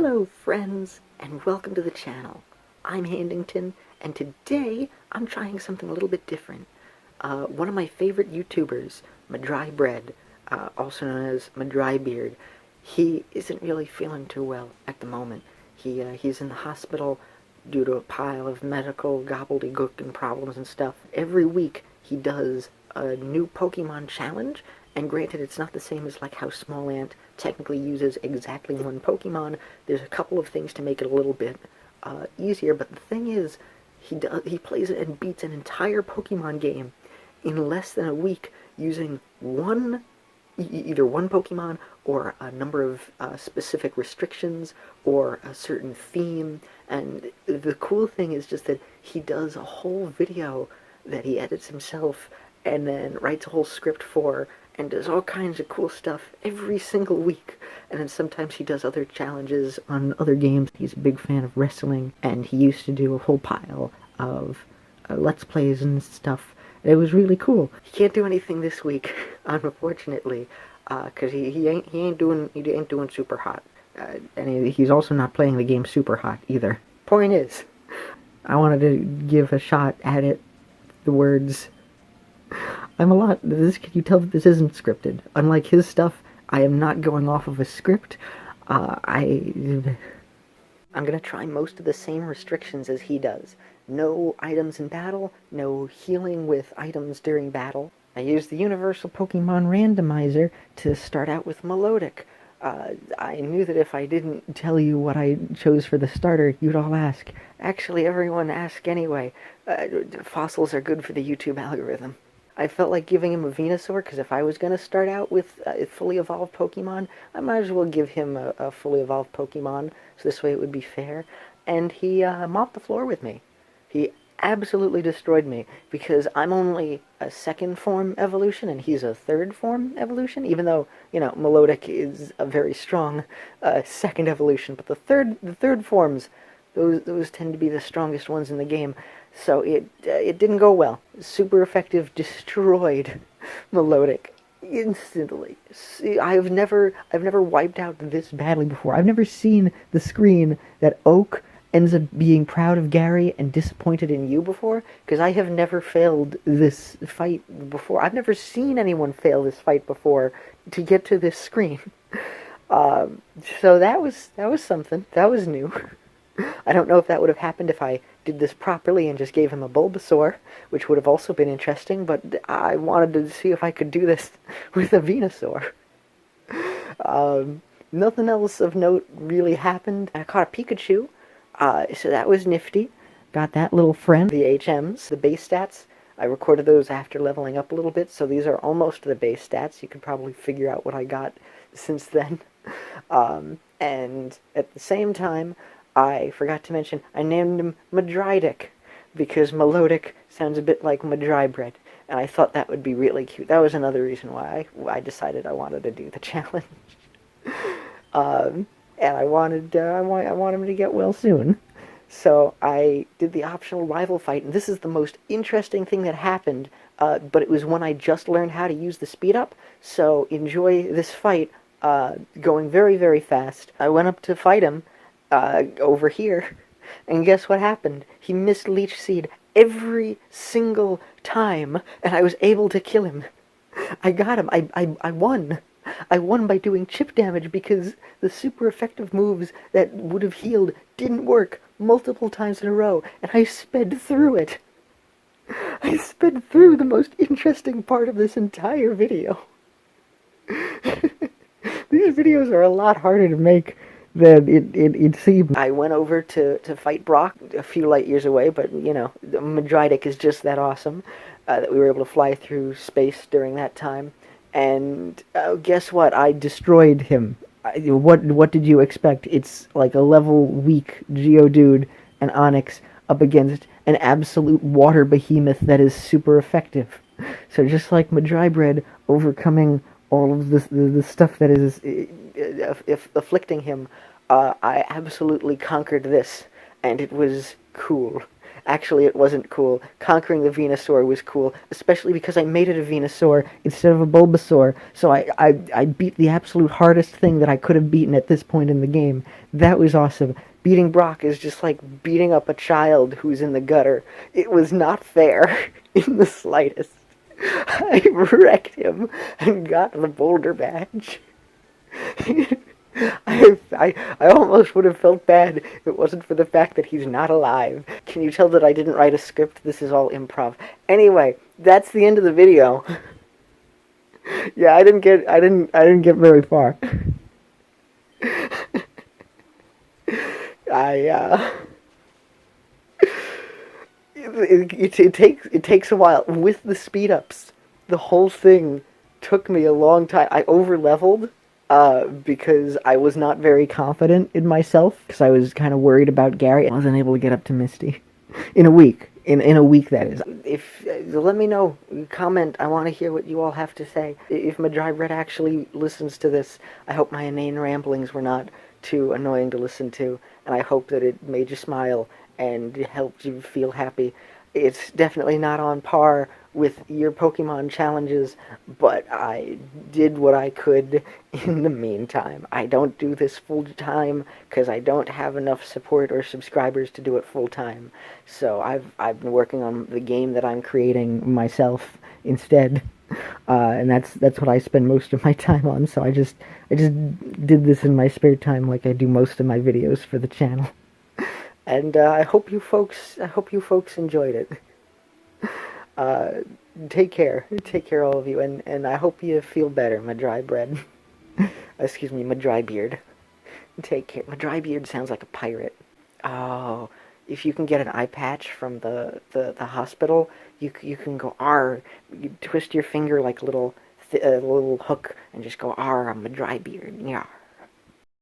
Hello friends, and welcome to the channel. I'm Handington, and today I'm trying something a little bit different. One of my favorite YouTubers, MahDryBread, also known as MahDryBread, he isn't really feeling too well at the moment. He's in the hospital due to a pile of medical gobbledygook and problems and stuff. Every week he does a new Pokemon challenge, and granted, it's not the same as like how Small Ant technically uses exactly one Pokemon. There's a couple of things to make it a little bit easier, but the thing is, he plays it and beats an entire Pokemon game in less than a week using either one Pokemon or a number of specific restrictions or a certain theme. And the cool thing is just that he does a whole video that he edits himself and then writes a whole script for and does all kinds of cool stuff every single week. And then sometimes he does other challenges on other games. He's a big fan of wrestling, and he used to do a whole pile of Let's Plays and stuff. It was really cool. He can't do anything this week, unfortunately, because he ain't doing super hot. And he's also not playing the game super hot either. Point is, I wanted to give a shot at it. The words, can you tell that this isn't scripted? Unlike his stuff, I am not going off of a script. I'm gonna try most of the same restrictions as he does. No items in battle, no healing with items during battle. I used the Universal Pokemon Randomizer to start out with Milotic. I knew that if I didn't tell you what I chose for the starter, you'd all ask. Actually, everyone asks anyway. Fossils are good for the YouTube algorithm. I felt like giving him a Venusaur, because if I was going to start out with a fully evolved Pokemon, I might as well give him a fully evolved Pokemon, so this way it would be fair. And he mopped the floor with me. He absolutely destroyed me, because I'm only a second form evolution, and he's a third form evolution, even though, you know, Milotic is a very strong second evolution, but the third forms, those tend to be the strongest ones in the game. So it didn't go well. Super effective, destroyed Milotic instantly. See, I've never wiped out this badly before. I've never seen the screen that Oak ends up being proud of Gary and disappointed in you before, because I have never failed this fight before. I've never seen anyone fail this fight before to get to this screen. So that was something. That was new. I don't know if that would have happened if I did this properly and just gave him a Bulbasaur, which would have also been interesting, but I wanted to see if I could do this with a Venusaur. Nothing else of note really happened. I caught a Pikachu, so that was nifty. Got that little friend. The HMs, the base stats, I recorded those after leveling up a little bit, so these are almost the base stats. You can probably figure out what I got since then. And at the same time, I forgot to mention, I named him Mah-drydic, because Milotic sounds a bit like MahDryBread, and I thought that would be really cute. That was another reason why I decided I wanted to do the challenge. And I wanted him to get well soon. So I did the optional rival fight, and this is the most interesting thing that happened, but it was when I just learned how to use the speed up, so enjoy this fight, going very, very fast. I went up to fight him, over here, and guess what happened? He missed Leech Seed every single time, and I was able to kill him. I got him. I won. I won by doing chip damage because the super effective moves that would have healed didn't work multiple times in a row, and I sped through it. I sped through the most interesting part of this entire video. These videos are a lot harder to make than it seemed. I went over to fight Brock a few light years away, but, you know, Mah-drydic is just that awesome that we were able to fly through space during that time. And guess what? I destroyed him. What did you expect? It's like a level weak Geodude and Onix up against an absolute water behemoth that is super effective. So just like Mah-dryBread overcoming all of the stuff that is afflicting him, I absolutely conquered this, and it was cool. Actually, it wasn't cool. Conquering the Venusaur was cool, especially because I made it a Venusaur instead of a Bulbasaur, so I beat the absolute hardest thing that I could have beaten at this point in the game. That was awesome. Beating Brock is just like beating up a child who's in the gutter. It was not fair in the slightest. I wrecked him and got the boulder badge. I almost would have felt bad if it wasn't for the fact that he's not alive. Can you tell that I didn't write a script? This is all improv. Anyway, that's the end of the video. Yeah, I didn't get very far. I it takes a while with the speed ups. The whole thing took me a long time. I over leveled because I was not very confident in myself because I was kind of worried about Gary. I wasn't able to get up to Misty in a week. In a week, that is. If let me know, comment. I want to hear what you all have to say. If MahDryBread actually listens to this, I hope my inane ramblings were not too annoying to listen to, and I hope that it made you smile and helped you feel happy. It's definitely not on par with your Pokemon challenges, but I did what I could in the meantime. I don't do this full time because I don't have enough support or subscribers to do it full time. So I've been working on the game that I'm creating myself instead. And that's what I spend most of my time on. So I just did this in my spare time, like I do most of my videos for the channel. And I hope you folks enjoyed it. Take care, all of you, and I hope you feel better, MahDryBread. Excuse me, MahDryBeard. Take care. MahDryBeard sounds like a pirate. Oh, if you can get an eye patch from the hospital, you can go R. You twist your finger like a little hook and just go R. I'm MahDryBeard. Yeah.